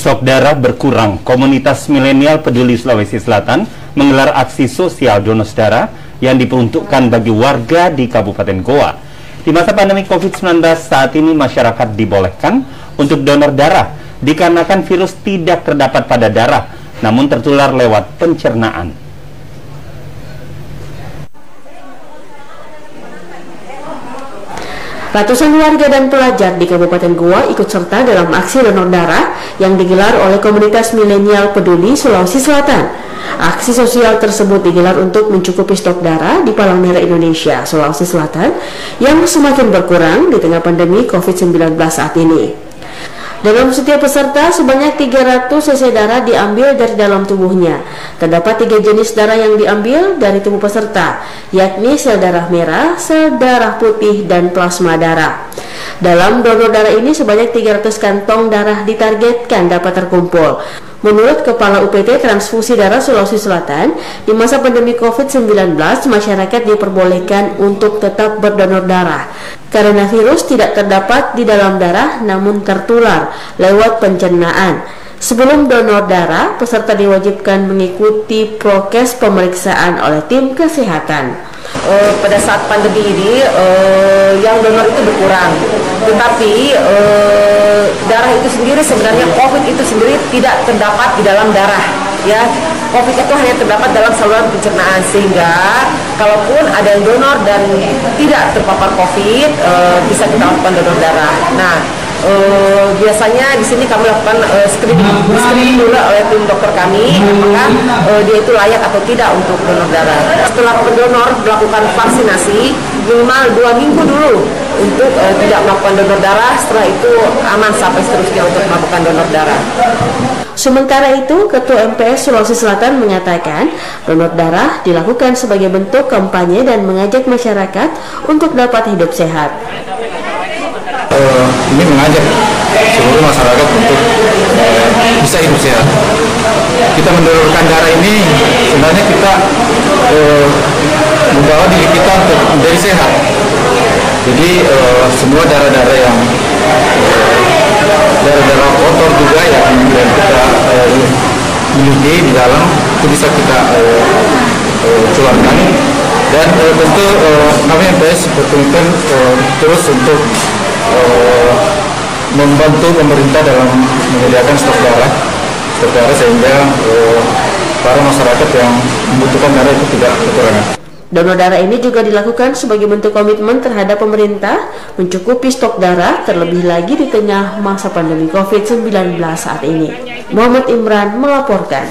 Stok darah berkurang. Komunitas milenial peduli Sulawesi Selatan menggelar aksi sosial donor darah yang diperuntukkan bagi warga di Kabupaten Goa. Di masa pandemi COVID-19 saat ini masyarakat dibolehkan untuk donor darah dikarenakan virus tidak terdapat pada darah, namun tertular lewat pencernaan. Ratusan warga dan pelajar di Kabupaten Goa ikut serta dalam aksi donor darah yang digelar oleh komunitas milenial peduli Sulawesi Selatan. Aksi sosial tersebut digelar untuk mencukupi stok darah di Palang Merah Indonesia, Sulawesi Selatan yang semakin berkurang di tengah pandemi COVID-19 saat ini. Dalam setiap peserta, sebanyak 300 cc darah diambil dari dalam tubuhnya. Terdapat 3 jenis darah yang diambil dari tubuh peserta, yakni sel darah merah, sel darah putih, dan plasma darah. Dalam donor darah ini, sebanyak 300 kantong darah ditargetkan dapat terkumpul. Menurut Kepala UPT Transfusi Darah Sulawesi Selatan, di masa pandemi COVID-19, masyarakat diperbolehkan untuk tetap berdonor darah karena virus tidak terdapat di dalam darah namun tertular lewat pencernaan. Sebelum donor darah, peserta diwajibkan mengikuti prokes pemeriksaan oleh tim kesehatan. Pada saat pandemi ini yang donor itu berkurang, tetapi darah itu sendiri sebenarnya COVID itu sendiri tidak terdapat di dalam darah, ya. COVID itu hanya terdapat dalam saluran pencernaan, sehingga kalaupun ada yang donor dan tidak terpapar COVID, bisa kita lakukan donor darah. Nah, biasanya di sini kami lakukan screening dulu oleh tim dokter kami, apakah dia itu layak atau tidak untuk donor darah. Setelah pendonor melakukan vaksinasi minimal 2 minggu dulu untuk tidak melakukan donor darah, setelah itu aman sampai seterusnya untuk melakukan donor darah. Sementara itu, Ketua MPS Sulawesi Selatan mengatakan donor darah dilakukan sebagai bentuk kampanye dan mengajak masyarakat untuk dapat hidup sehat. Ini mengajak seluruh masyarakat untuk bisa hidup sehat. Kita mendonorkan darah ini sebenarnya kita membawa diri kita untuk menjadi sehat. Jadi semua darah-darah yang darah-darah kotor juga yang kita miliki di dalam itu bisa kita keluarkan. Dan tentu kami MPS berkomitmen terus untuk membantu pemerintah dalam menyediakan stok darah sehingga para masyarakat yang membutuhkan darah itu tidak kekurangan. Donor darah ini juga dilakukan sebagai bentuk komitmen terhadap pemerintah mencukupi stok darah, terlebih lagi di tengah masa pandemi COVID-19 saat ini. Muhammad Imran melaporkan.